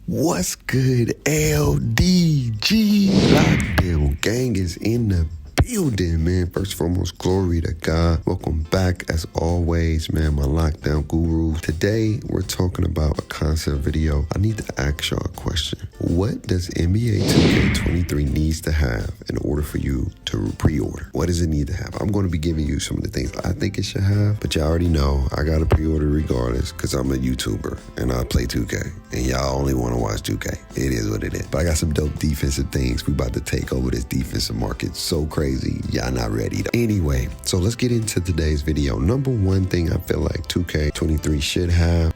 What's good, LDG? Lockdown gang is in the building, man. First and foremost, glory to God. Welcome back, as always, man, my lockdown gurus. Today, we're talking about a concept video. I need to ask y'all a question. What does NBA 2K23 needs to have in order for you to pre-order? What does it need to have? I'm going to be giving you some of the things I think it should have, but y'all already know I got to pre-order regardless because I'm a YouTuber and I play 2K, and y'all only want to watch 2K. It is what it is. But I got some dope defensive things. We about to take over this defensive market so crazy. Y'all not ready though. Anyway, so let's get into today's video. Number one thing I feel like 2K23 should have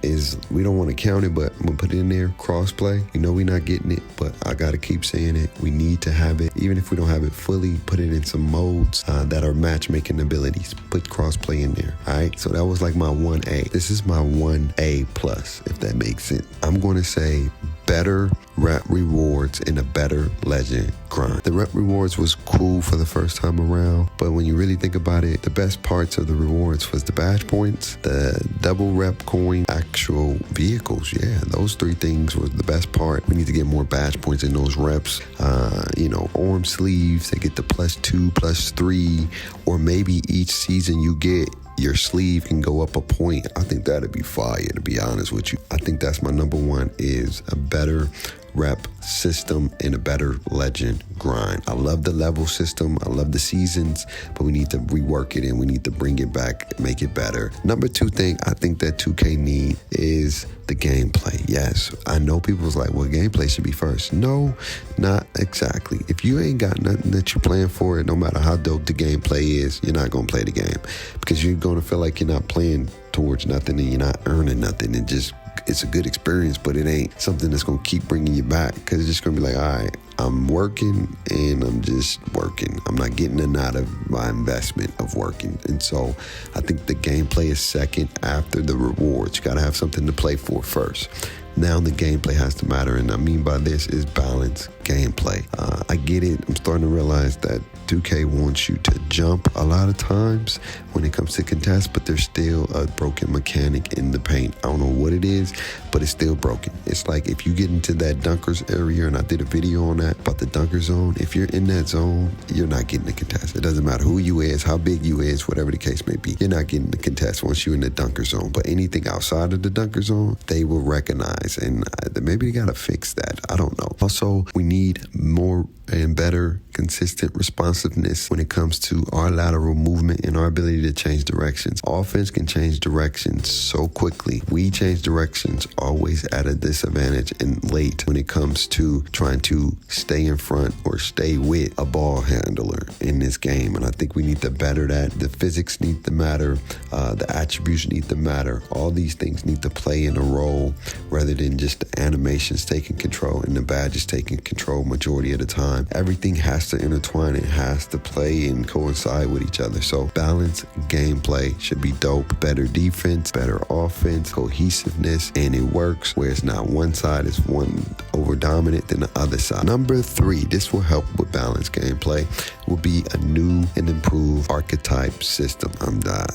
is, we don't want to count it, but I'm going to put it in there, crossplay. You know we're not getting it, but I got to keep saying it. We need to have it. Even if we don't have it fully, put it in some modes that are matchmaking abilities. Put crossplay in there. All right. So that was like my 1A. This is my 1A plus, if that makes sense. I'm going to say better rep rewards and a better legend grind. The rep rewards was cool for the first time around, but when you really think about it, the best parts of the rewards was the badge points, the double rep coin, actual vehicles. Yeah, those three things were the best part. We need to get more badge points in those reps. Arm sleeves, they get the +2, +3, or maybe each season you get your sleeve can go up a point. I think that'd be fire, to be honest with you. I think that's my number one, is a better rep system and a better legend grind. I love the level system. I love the seasons, but we need to rework it and we need to bring it back, make it better. Number two thing I think that 2K need is the gameplay. Yes, I know people's like, well, gameplay should be first. No, not exactly. If you ain't got nothing that you're playing for it, no matter how dope the gameplay is, you're not gonna play the game, because you're gonna feel like you're not playing towards nothing and you're not earning nothing, and just, it's a good experience, but it ain't something that's gonna keep bringing you back, because it's just gonna be like, all right, I'm working and I'm just working. I'm not getting in out of my investment of working. And so I think the gameplay is second after the rewards. You gotta have something to play for first. Now the gameplay has to matter, and I mean by this is balance gameplay. I get it. I'm starting to realize that 2K wants you to jump a lot of times when it comes to contest, but there's still a broken mechanic in the paint. I don't know what it is, but it's still broken. It's like if you get into that dunkers area, and I did a video on that about the dunker zone, if you're in that zone, you're not getting the contest. It doesn't matter who you is, how big you is, whatever the case may be. You're not getting the contest once you're in the dunker zone. But anything outside of the dunker zone, they will recognize, and maybe they gotta fix that. I don't know. Also, we need more and better consistent responsiveness when it comes to our lateral movement and our ability to change directions. Offense can change directions so quickly. We change directions always at a disadvantage and late when it comes to trying to stay in front or stay with a ball handler in this game. And I think we need to better that. The physics need to matter. The attributes need to matter. All these things need to play in a role rather than just the animations taking control and the badges taking control majority of the time. Everything has to intertwine. It has to play and coincide with each other. So balanced gameplay should be dope. Better defense, better offense, cohesiveness, and it works where it's not one side is one over dominant than the other side. Number three, this will help with balanced gameplay, will be a new and improved archetype system.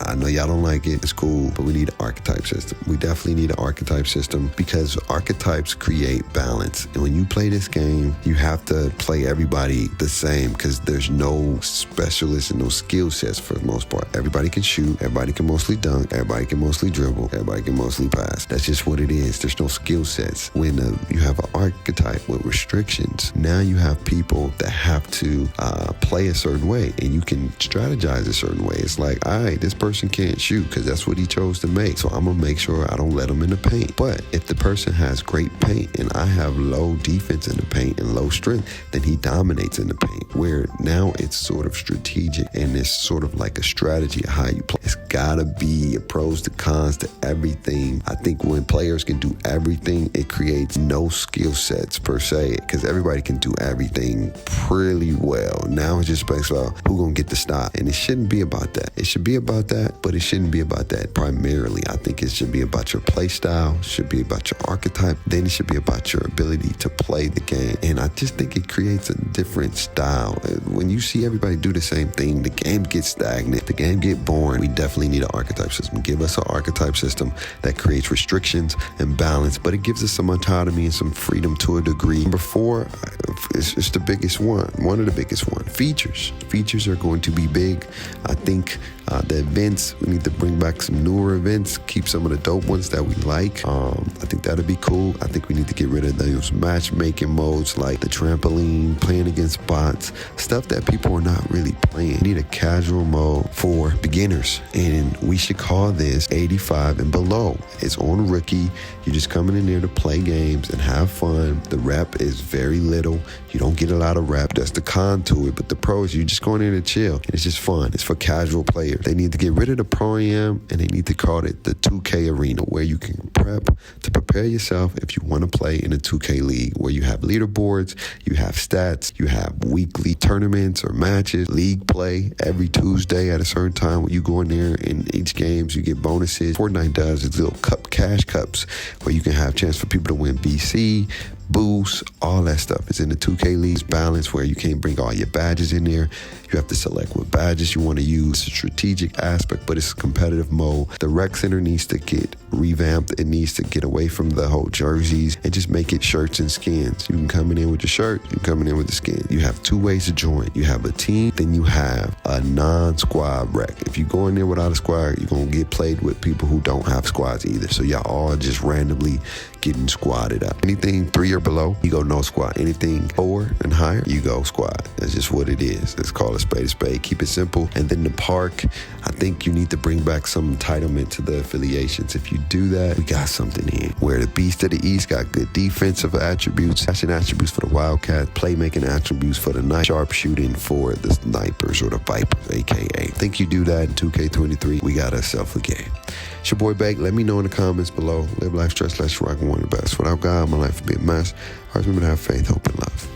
I know y'all don't like it. It's cool, but we need an archetype system. We definitely need an archetype system because archetypes create balance. And when you play this game, you have to play everybody the same, because there's no specialists and no skill sets for the most part. Everybody can shoot, everybody can mostly dunk, everybody can mostly dribble, everybody can mostly pass. That's just what it is. There's no skill sets. When you have an archetype with restrictions, now you have people that have to play a certain way, and you can strategize a certain way. It's like, all right, this person can't shoot because that's what he chose to make, so I'm gonna make sure I don't let him in the paint. But if the person has great paint and I have low defense in the paint and low strength, then he dominates in the paint, where now it's sort of strategic and it's sort of like a strategy of how you play. It's gotta be pros to cons to everything. I think when players can do everything, it creates no skill sets per se, because everybody can do everything pretty well. Now it's just based on who gonna get the stop. And it shouldn't be about that. It should be about that, but it shouldn't be about that primarily. I think it should be about your play style, should be about your archetype, then it should be about your ability to play the game. And I just think it creates a different style. When you see everybody do the same thing, the game gets stagnant, the game get boring. We definitely need an archetype system. Give us an archetype system that creates restrictions and balance, but it gives us some autonomy and some freedom to a degree. Number 4, it's the biggest one of the biggest one. Features. Features are going to be big. I think the events, we need to bring back some newer events, keep some of the dope ones that we like. I think that'd be cool. I think we need to get rid of those matchmaking modes like the trampoline, playing against bots, stuff that people are not really playing. We need a casual mode for beginners, and we should call this 85 and below. It's on rookie. You're just coming in there to play games and have fun. The rep is very little. You don't get a lot of rep. That's the con to it. But the pro is you just going in to chill. And it's just fun. It's for casual players. They need to get rid of the Pro-Am, and they need to call it the 2K Arena, where you can prepare yourself if you want to play in a 2K league, where you have leaderboards, you have stats, you have weekly tournaments or matches, league play every Tuesday at a certain time. When you go in there, in each games, you get bonuses. Fortnite does its little cash cups, where you can have a chance for people to win BC, boosts, all that stuff is in the 2K leagues balance, where you can't bring all your badges in there. You have to select what badges you want to use. It's a strategic aspect, but it's a competitive mode. The rec center needs to get revamped. It needs to get away from the whole jerseys and just make it shirts and skins. You can come in with the shirt, you can come in with the skin. You have 2 ways to join. You have a team, then you have a non-squad rec. If you go in there without a squad, you're going to get played with people who don't have squads either. So y'all all just randomly getting squatted up. Anything 3 or below, you go no squad. Anything 4 and higher, you go squad. That's just what it is. Let's call it spade a spade. Keep it simple. And then the park, I think you need to bring back some entitlement to the affiliations. If you do that, we got something in. Where the Beast of the East got good defensive attributes, passing attributes for the Wildcat, playmaking attributes for the Knight, sharpshooting for the Snipers or the Vipers, aka. I think you do that in 2K23, we got ourselves a game. It's your boy Bake. Let me know in the comments below. Live life, stress less, rock, and one of the best. Without God, my life would be a mess. Always remember to have faith, hope, and love.